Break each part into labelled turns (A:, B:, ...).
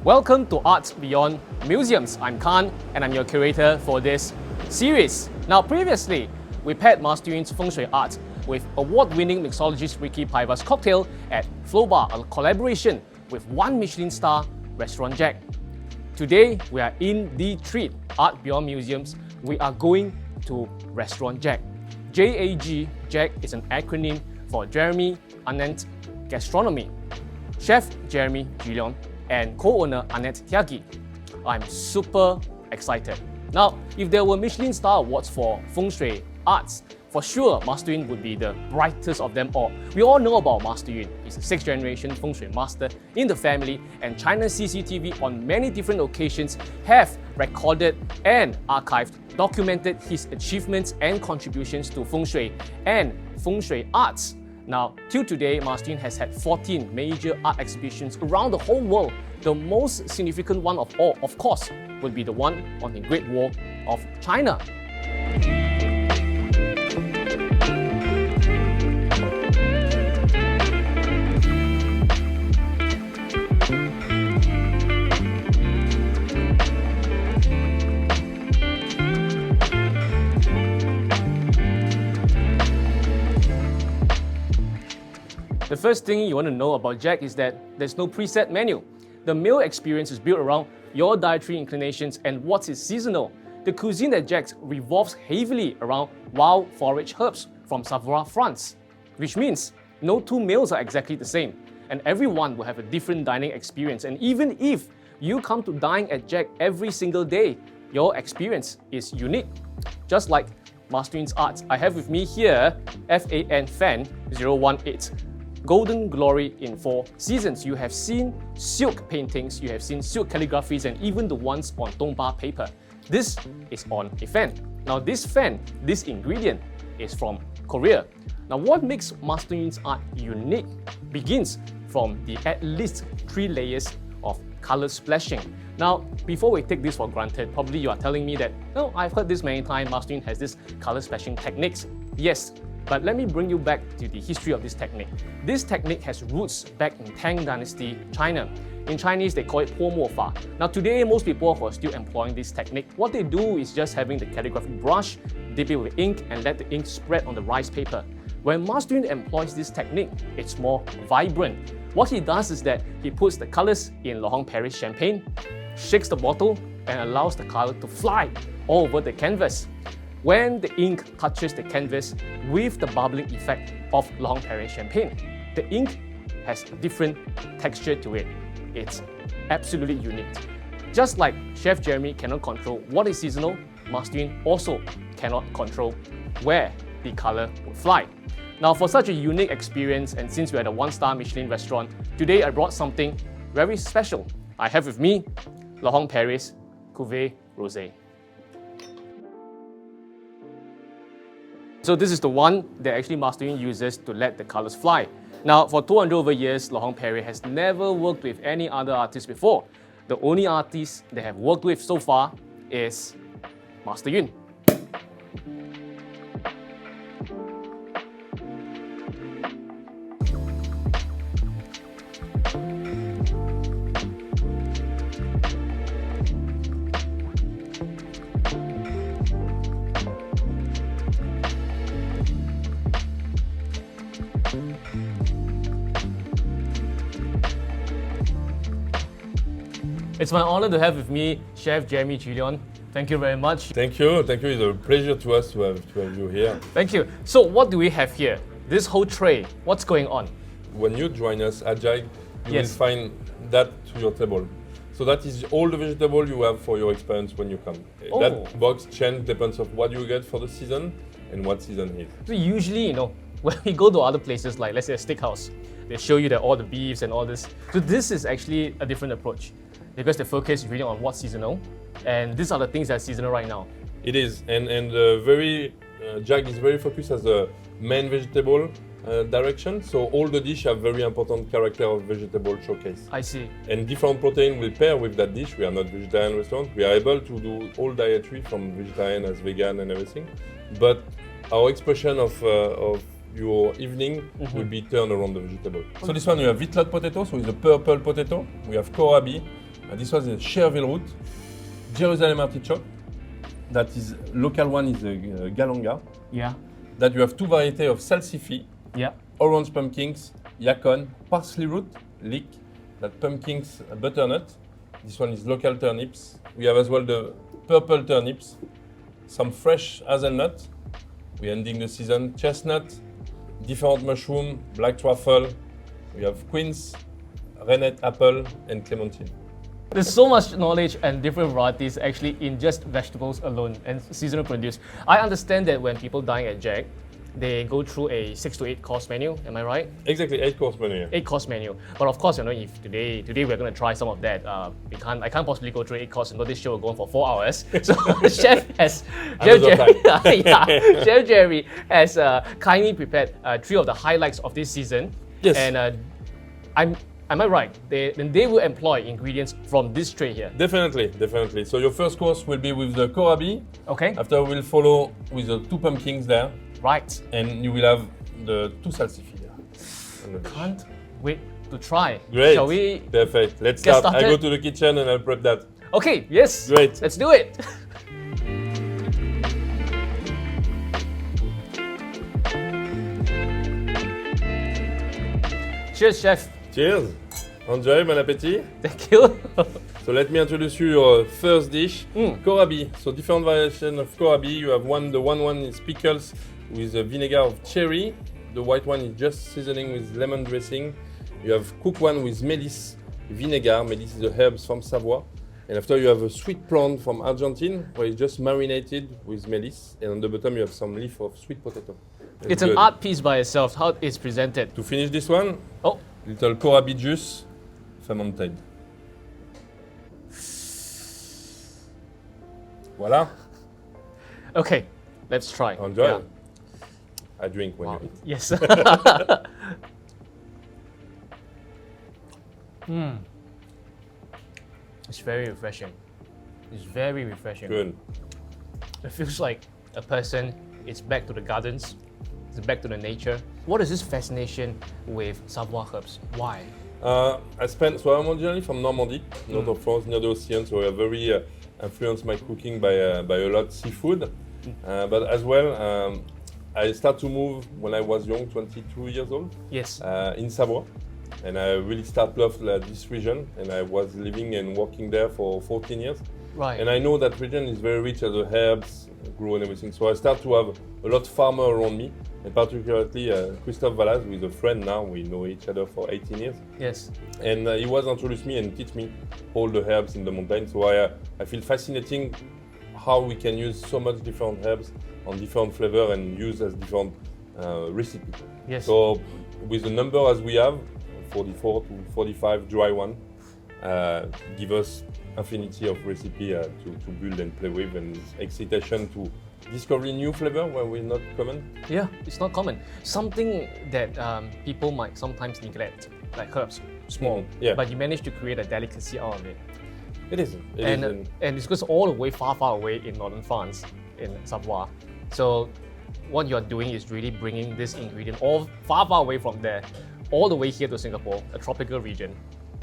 A: Welcome to Arts Beyond Museums. I'm Khan and I'm your curator for this series. Now previously, we paired Master Yun's Feng Shui art with award-winning mixologist Ricky Paiva's cocktail at Flow Bar, a collaboration with One-Michelin star restaurant Jag. Today, we are in the treat, Art Beyond Museums. We are going to Restaurant Jag. JAG, Jag is an acronym for Jeremy Annette Gastronomy. Chef Jeremy Gillion and co-owner Annette Tyagi. I'm super excited. Now, if there were Michelin star awards for Feng Shui arts, for sure Master Yun would be the brightest of them all. We all know about Master Yun. He's a 6th generation Feng Shui master in the family, and China's CCTV on many different occasions have recorded and archived, documented his achievements and contributions to Feng Shui and Feng Shui arts. Now, till today, Master Yun has had 14 major art exhibitions around the whole world. The most significant one of all, of course, would be the one on the Great Wall of China. The first thing you want to know about Jag is that there's no preset menu. The meal experience is built around your dietary inclinations and what is seasonal. The cuisine at Jag's revolves heavily around wild forage herbs from Savoie, France, which means no two meals are exactly the same, and everyone will have a different dining experience. And even if you come to dine at Jag every single day, your experience is unique. Just like Master Yun's art, I have with me here FAN Fan 018. Golden Glory in 4 seasons. You have seen silk paintings, you have seen silk calligraphies, and even the ones on Tongba paper. This is on a fan. Now this fan, this ingredient, is from Korea. Now what makes Master Yun's art unique begins from the at least 3 layers of color splashing. Now, before we take this for granted, probably you are telling me that, no, I've heard this many times, Master Yun has this color splashing techniques. Yes, but let me bring you back to the history of this technique. This technique has roots back in Tang Dynasty, China. In Chinese, they call it Po Mo Fa. Now today, most people who are still employing this technique, what they do is just having the calligraphic brush, dip it with ink, and let the ink spread on the rice paper. When Master Yun employs this technique, it's more vibrant. What he does is that he puts the colors in Lahong Paris champagne, shakes the bottle, and allows the color to fly all over the canvas. When the ink touches the canvas with the bubbling effect of Lahong Paris champagne, the ink has a different texture to it. It's absolutely unique. Just like Chef Jeremy cannot control what is seasonal, Master Yun also cannot control where the color would fly. Now for such a unique experience, and since we're at a 1-star Michelin restaurant, today I brought something very special. I have with me Lahong Paris Cuvée Rosé. So this is the one that actually Master Yun uses to let the colors fly. Now, for 200 over years, Lahong Paris has never worked with any other artist before. The only artist they have worked with so far is Master Yun. It's my honor to have with me Chef Jeremy Gillion. Thank you very much.
B: Thank you. Thank you. It's a pleasure to us to have you here.
A: Thank you. So what do we have here? This whole tray, what's going on?
B: When you join us at Jag, you
A: Yes.
B: will find that to your table. So that is all the vegetable you have for your experience when you come.
A: Oh.
B: That box change depends of what you get for the season and what season is.
A: So usually, when we go to other places like, let's say a steakhouse, they show you that all the beefs and all this. So this is actually a different approach because the focus is really on what's seasonal, and these are the things that are seasonal right now.
B: It is, and Jag is very focused as a main vegetable direction. So all the dish have very important character of vegetable showcase.
A: I see.
B: And different protein will pair with that dish. We are not vegetarian restaurant. We are able to do all dietary from vegetarian as vegan and everything. But our expression of your evening will be turned around the vegetable. So this one we have white potato, so it's a purple potato. We have kohlrabi, This was a Cherville root, Jerusalem artichoke. That is local one is a galanga.
A: Yeah.
B: That you have two varieties of salsify,
A: Yeah.
B: orange pumpkins, yacon, parsley root, leek, that pumpkins butternut. This one is local turnips. We have as well the purple turnips, some fresh hazelnut. We're ending the season, chestnut, different mushroom, black truffle. We have quince, rennet apple, and clementine.
A: There's so much knowledge and different varieties actually in just vegetables alone and seasonal produce. I understand that when people dine at Jag, they go through a 6 to 8 course menu. Am I right?
B: Exactly, 8-course menu.
A: 8-course menu. But of course, if today we're going to try some of that, I can't possibly go through 8 courses. This show will go on for 4 hours. So Chef Jerry has kindly prepared 3 of the highlights of this season.
B: Yes.
A: And am I right? They will employ ingredients from this tray here.
B: Definitely. So your first course will be with the kohlrabi.
A: Okay.
B: After we'll follow with the 2 pumpkins there.
A: Right.
B: And you will have the 2 salsify there.
A: Can't wait to try.
B: Great.
A: Shall we?
B: Perfect. Let's
A: get
B: start. I
A: started?
B: go to the kitchen and I'll prep that.
A: Okay, yes.
B: Great.
A: Let's do it. Cheers, chef.
B: Cheers. Enjoy, bon appétit.
A: Thank you.
B: So let me introduce you your first dish, kohlrabi. So different variation of kohlrabi. You have the one is pickles with a vinegar of cherry. The white one is just seasoning with lemon dressing. You have cooked one with melisse vinegar. Melisse is the herbs from Savoie. And after you have a sweet prawn from Argentine, where it's just marinated with melisse. And on the bottom you have some leaf of sweet potato. That's
A: It's an
B: good.
A: art piece by itself, how it's presented.
B: To finish this one,
A: Oh,
B: little kohlrabi juice, fermented. Voila.
A: okay. Let's try.
B: Enjoy.
A: Yeah.
B: I drink when
A: Wow.
B: you eat.
A: Yes. It's very refreshing. It's very refreshing.
B: Good.
A: It feels like a person is back to the gardens, it's back to the nature. What is this fascination with Savoie herbs? Why?
B: I'm originally from Normandy, north of France, near the ocean, so I very influenced my cooking by a lot seafood. But as well, I started to move when I was young, 22 years old,
A: Yes.
B: in Savoie. And I really started to love this region, and I was living and working there for 14 years.
A: Right.
B: And I know that region is very rich as the herbs grow and everything. So I start to have a lot of farmer around me, and particularly Christophe Valaz, who is a friend now. We know each other for 18 years.
A: Yes.
B: And he was introduced me and teach me all the herbs in the mountain. So I feel fascinating how we can use so much different herbs on different flavor and use as different recipe.
A: Yes.
B: So with the number as we have, 44 to 45 dry one, give us infinity of recipe to build and play with, and excitation to discover new flavor where we're not common.
A: Yeah, it's not common. Something that people might sometimes neglect, like herbs, small.
B: Yeah.
A: But you manage to create a delicacy out of it.
B: It is.
A: And it's because all the way far away in northern France, in Savoie. So what you're doing is really bringing this ingredient all far away from there, all the way here to Singapore, a tropical region,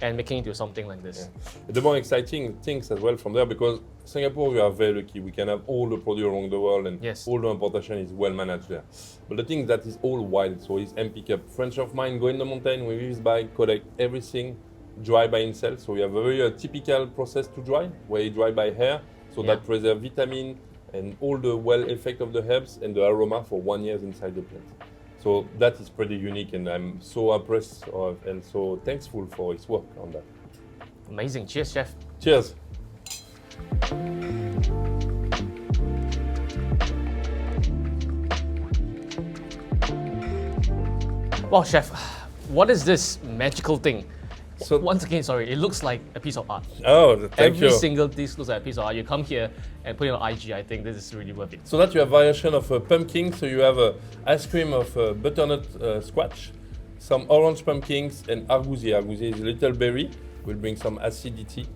A: and making it into something like this.
B: Yeah. The more exciting things as well from there, because Singapore, we are very lucky. We can have all the produce around the world, and
A: Yes.
B: all the importation is well managed there. But the thing that is all wild, so it's pick up. Friends of mine go in the mountain with his bike, collect everything, dry by himself. So we have a very typical process to dry, where you dry by hair, so
A: Yeah.
B: that preserve vitamin and all the well effect of the herbs and the aroma for 1 year inside the plant. So that is pretty unique, and I'm so impressed and so thankful for his work on that.
A: Amazing. Cheers, chef.
B: Cheers.
A: Wow, chef, what is this magical thing?
B: So-
A: Once again, sorry, it looks like a piece of art.
B: Oh, thank
A: Every
B: you.
A: single dish looks like a piece of art. You come here and put it on IG, I think this is really worth it.
B: So that you have variation of pumpkin. So you have ice cream of butternut squash, some orange pumpkins, and argousier. Argousier is a little berry. Will bring some acidity.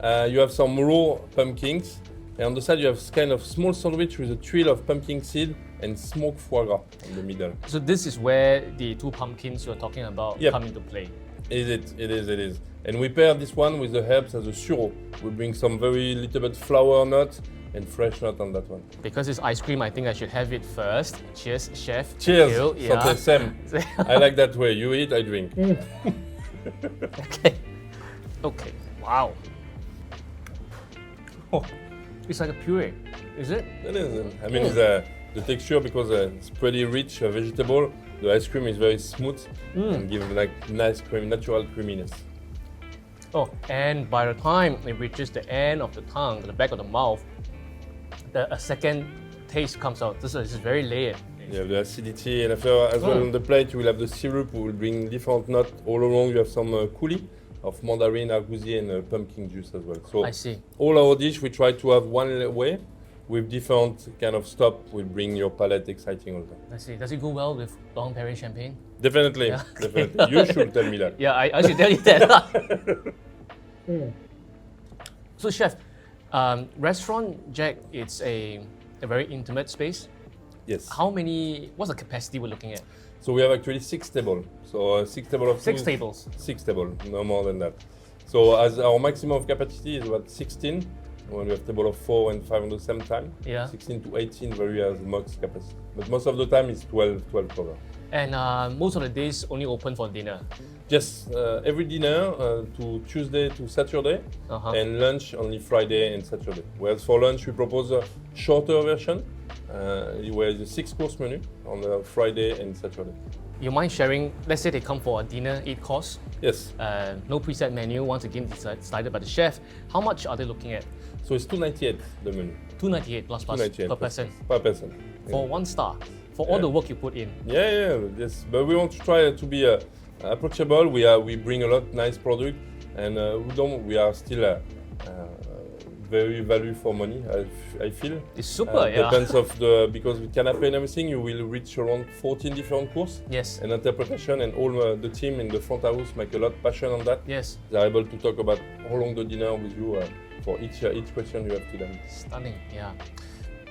B: You have some raw pumpkins, and on the side you have kind of small sandwich with a trill of pumpkin seed and smoked foie gras in the middle.
A: So this is where the 2 pumpkins you're talking about
B: Yep.
A: come into play.
B: It is. And we pair this one with the herbs as a suro. We bring some very little bit flower nut and fresh nut on that one.
A: Because it's ice cream, I think I should have it first. Cheers, chef.
B: Cheers.
A: Thank you.
B: Santé, Sam. I like that way. You eat, I drink.
A: Okay. Okay. Wow. Oh, it's like a puree, is it?
B: It is. I mean, it's, the texture, because it's pretty rich vegetable. The ice cream is very smooth and gives like nice cream, natural creaminess.
A: Oh, and by the time it reaches the end of the tongue, the back of the mouth, a second taste comes out. This is very layered.
B: You have the acidity, and after as well on the plate you will have the syrup. We will bring different nuts all along. You have some coulis of mandarin, argousier, and pumpkin juice as well. So
A: I see.
B: all our dish we try to have one way with different kind of stop. Will bring your palate exciting all the time.
A: I see. Does it go well with Long Perrier champagne?
B: Definitely,
A: Yeah.
B: definitely. You should tell me that.
A: Yeah, I should tell you that. So, chef, restaurant Jag, it's a very intimate space.
B: Yes.
A: What's the capacity we're looking at?
B: So we have actually 6 tables. So 6 tables of
A: Six
B: food.
A: tables.
B: 6 tables, no more than that. So as our maximum of capacity is about 16. When we have table of 4 and 5 at the same time.
A: Yeah.
B: 16 to 18 where we have max capacity. But most of the time it's 12 cover.
A: And most of the days only open for dinner.
B: Just every dinner to Tuesday to Saturday, and lunch only Friday and Saturday. Whereas for lunch we propose a shorter version, where it's a 6-course menu on Friday and Saturday.
A: You mind sharing, let's say they come for a dinner 8 course,
B: Yes.
A: no preset menu, once again decided by the chef. How much are they looking at?
B: So it's 298 the menu.
A: 298 plus
B: 298
A: per person.
B: Per person.
A: For 1 star. For all the work you put in.
B: Yeah. Yes. But we want to try to be approachable. We bring a lot nice product, and we are still very value for money. I feel.
A: It's super, yeah.
B: Depends because with canapé and everything, you will reach around 14 different courses.
A: Yes.
B: And interpretation, and all the team in the front house make a lot of passion on that.
A: Yes.
B: They are able to talk about how long the dinner with you for each question you have to them.
A: Stunning, yeah.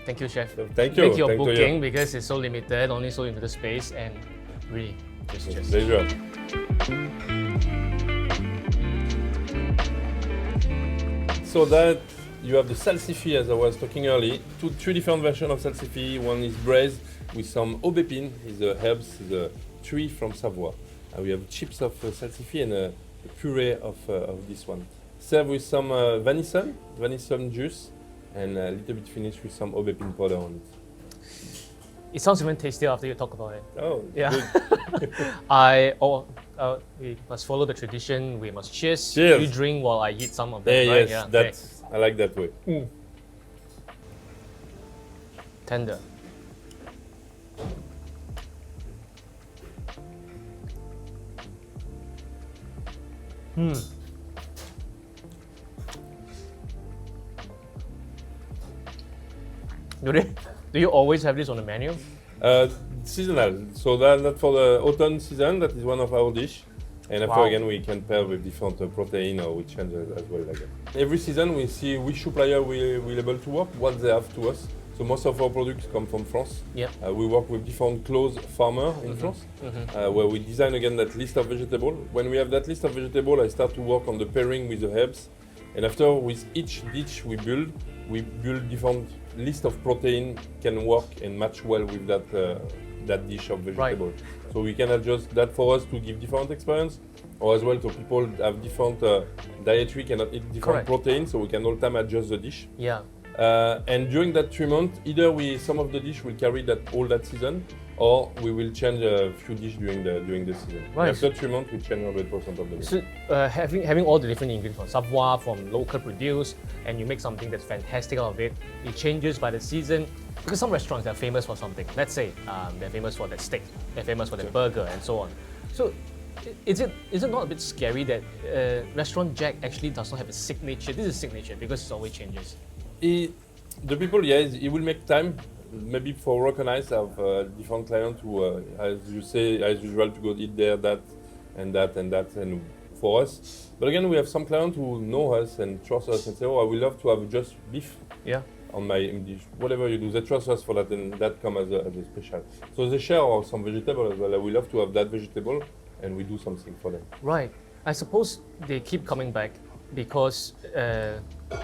A: Thank you, chef.
B: Thank you.
A: Thank your
B: Thank you.
A: booking because it's so limited, only so limited space, and really, just.
B: Pleasure. So that you have the salsifis, as I was talking earlier. 3 different versions of salsifis. One is braised with some aubépine, is the herbs, the tree from Savoie. We have chips of salsifis and a puree of this one. Served with some venison juice, and a little bit finished with some aubépine powder on it.
A: It sounds even tastier after you talk about it.
B: Oh,
A: Yeah.
B: good.
A: We must follow the tradition. We must cheers.
B: Cheers.
A: You drink while I eat some of them,
B: Yeah,
A: right?
B: yes,
A: okay.
B: I like that way.
A: Tender. Do you always have this on the menu?
B: Seasonal. So that for the autumn season, that is one of our dish. And after
A: Wow.
B: again, we can pair with different protein, or we change as well like that. Every season, we see which supplier will able to work, what they have to us. So most of our products come from France.
A: Yeah.
B: We work with different close farmers in France, where we design again that list of vegetable. When we have that list of vegetable, I start to work on the pairing with the herbs. And after, with each dish we build different list of protein can work and match well with that dish of vegetable.
A: Right.
B: So we can adjust that for us to give different experience, or as well so people have different dietary, cannot eat different
A: Correct.
B: proteins, so we can all time adjust the dish.
A: Yeah.
B: And during that 3 months, either some of the dish will carry all that season, or we will change a few dishes during the season.
A: Right.
B: After 3 months, we change 100% of the dish.
A: So having all the different ingredients from Savoie, from local produce, and you make something that's fantastic out of it. It changes by the season because some restaurants are famous for something. Let's say they're famous for their steak, they're famous for their burger, and so on. So is it not a bit scary that restaurant Jag actually does not have a signature? This is signature because it always changes.
B: The people, it will make time. Maybe for recognize have different clients who, as you say, as usual, to go eat there, that, and for us. But again, we have some clients who know us and trust us and say, "Oh, I would love to have just beef
A: Yeah.
B: on my dish." Whatever you do, they trust us for that, and that comes as a special. So they share some vegetable as well. I would love to have that vegetable, and we do something for them.
A: Right. I suppose they keep coming back because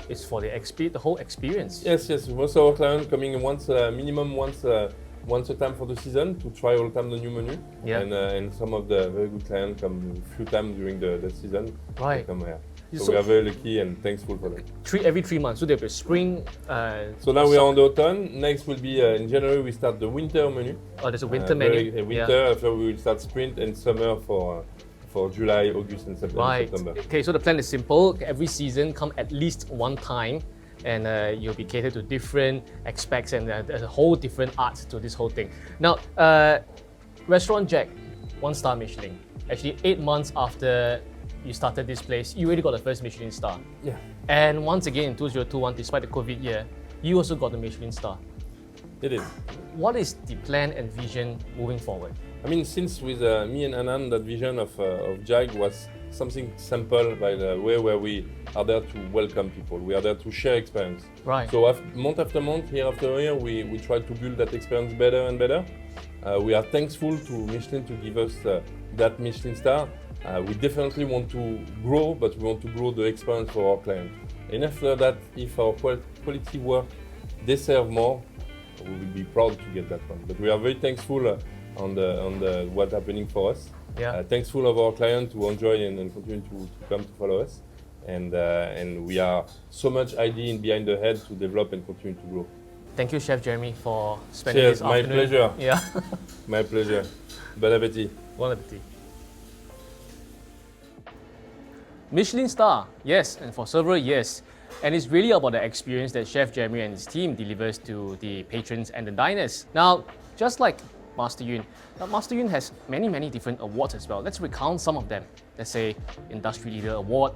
A: it's for the whole experience.
B: Yes, most of our clients coming minimum once a time for the season to try all the time the new menu.
A: Yeah.
B: And some of the very good clients come a few times during the season.
A: Right.
B: They come here. So,
A: So-
B: we are very lucky and thankful for that.
A: Every 3 months. So there'll be spring.
B: So now we are on the autumn. Next will be in January we start the winter menu.
A: Oh, there's a winter menu.
B: Winter. After we will start sprint and summer for July, August, and
A: Right.
B: September.
A: Okay, so the plan is simple. Every season, come at least one time, and you'll be catered to different aspects, and there's a whole different art to this whole thing. Now, Restaurant Jag, 1-star Michelin. Actually, 8 months after you started this place, you already got the first Michelin star.
B: Yeah.
A: And once again, in 2021, despite the COVID year, you also got the Michelin star.
B: It is.
A: What is the plan and vision moving forward?
B: I mean, since with me and Anand, that vision of Jag was something simple by the way where we are there to welcome people. We are there to share experience.
A: Right.
B: So month after month, year after year, we try to build that experience better and better. We are thankful to Michelin to give us that Michelin star. We definitely want to grow, but we want to grow the experience for our clients. And after that, if our quality work deserve more, we will be proud to get that one. But we are very thankful on the what's happening for us.
A: Yeah.
B: Thankful of our clients to enjoy and continue to come to follow us. And we are so much idea behind the head to develop and continue to grow.
A: Thank you, Chef Jeremy, for spending
B: Cheers,
A: this
B: my
A: afternoon.
B: pleasure.
A: Yeah.
B: My pleasure. Bon appétit.
A: Bon appetit. Michelin star, yes, and for several years. And it's really about the experience that Chef Jeremy and his team delivers to the patrons and the diners. Now, just like Master Yun, Master Yun has many different awards as well. Let's recount some of them. Let's say Industry Leader Award,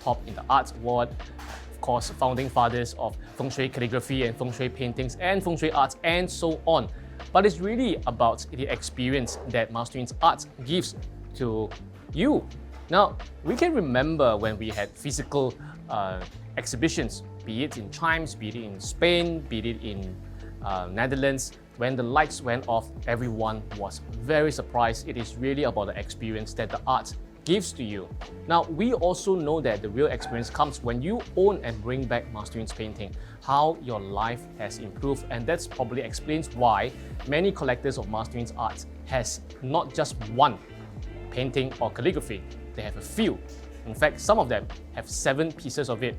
A: Top in the Arts Award, of course, Founding Fathers of Feng Shui Calligraphy and Feng Shui Paintings and Feng Shui Arts, and so on. But it's really about the experience that Master Yun's art gives to you. Now, we can remember when we had physical exhibitions, be it in Chimes, be it in Spain, be it in Netherlands. When the lights went off, everyone was very surprised. It is really about the experience that the art gives to you. Now, we also know that the real experience comes when you own and bring back Master Yun's painting, how your life has improved, and that's probably explains why many collectors of Master Yun's art has not just one painting or calligraphy, they have a few. In fact, some of them have 7 pieces of it.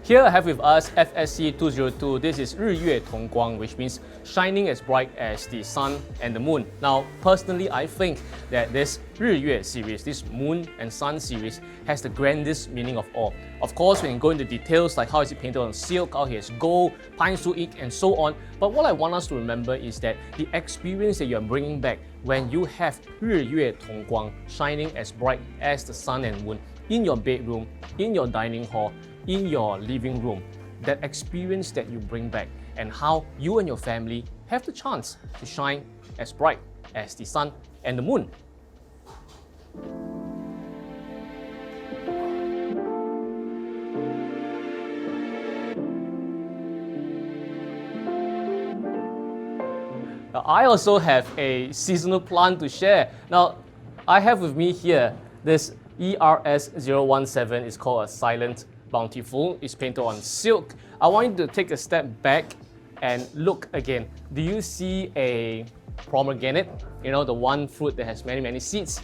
A: Here I have with us FSC 202. This is 日月同光, which means shining as bright as the sun and the moon. Now, personally, I think that this 日月 series, this moon and sun series, has the grandest meaning of all. Of course, we can go into details like how is it painted on silk, how it has gold, pine su ink, and so on. But what I want us to remember is that the experience that you are bringing back when you have 日月同光, shining as bright as the sun and moon, in your bedroom, in your dining hall, in your living room, that experience that you bring back and how you and your family have the chance to shine as bright as the sun and the moon. Now, I also have a seasonal plant to share. Now, I have with me here this ERS017. It's called a Silent Bountiful. It's painted on silk. I want you to take a step back and look again. Do you see a pomegranate? You know, the one fruit that has many seeds.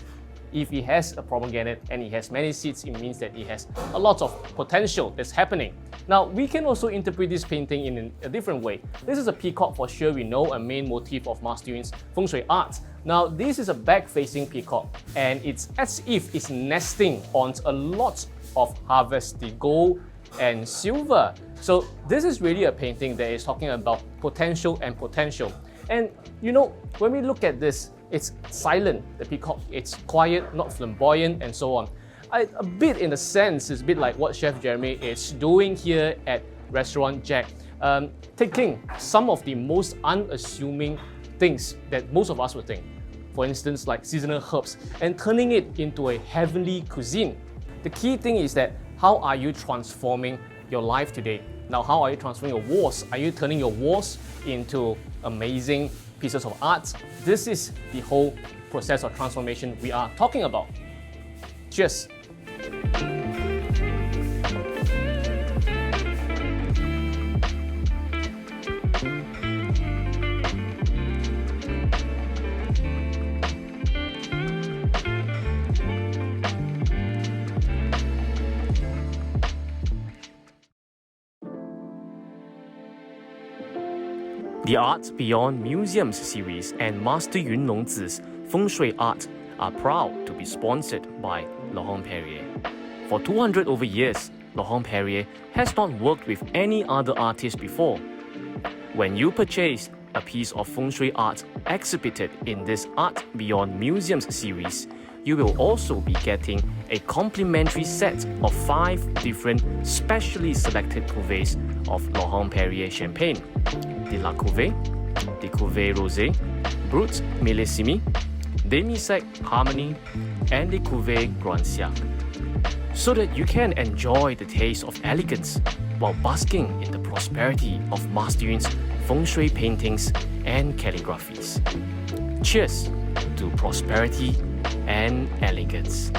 A: If it has a pomegranate and it has many seeds, it means that it has a lot of potential that's happening. Now, we can also interpret this painting in a different way. This is a peacock for sure, we know, a main motif of Master Yun's Feng Shui art. Now, this is a back-facing peacock, and it's as if it's nesting on a lot of harvested gold and silver. So this is really a painting that is talking about potential and potential. And you know, when we look at this, it's silent, the peacock, it's quiet, not flamboyant, and so on. A bit in a sense, it's a bit like what Chef Jeremy is doing here at Restaurant Jag. Taking some of the most unassuming things that most of us would think, for instance, like seasonal herbs, and turning it into a heavenly cuisine. The key thing is that how are you transforming your life today? Now, how are you transforming your walls? Are you turning your walls into amazing pieces of art? This is the whole process of transformation we are talking about. Cheers! The Art Beyond Museums series and Master Yun Longzi's Feng Shui art are proud to be sponsored by Laurent Perrier. For 200 over years, Laurent Perrier has not worked with any other artist before. When you purchase a piece of Feng Shui art exhibited in this Art Beyond Museums series, you will also be getting a complimentary set of 5 different specially selected cuvées of Laurent Perrier champagne: the La Cuvée, the Cuvée Rosé, Brut Millésime, Demi-Sec Harmony, and the Cuvée Grand Siècle, so that you can enjoy the taste of elegance while basking in the prosperity of Master Yun's Feng Shui paintings and calligraphies. Cheers to prosperity and elegance.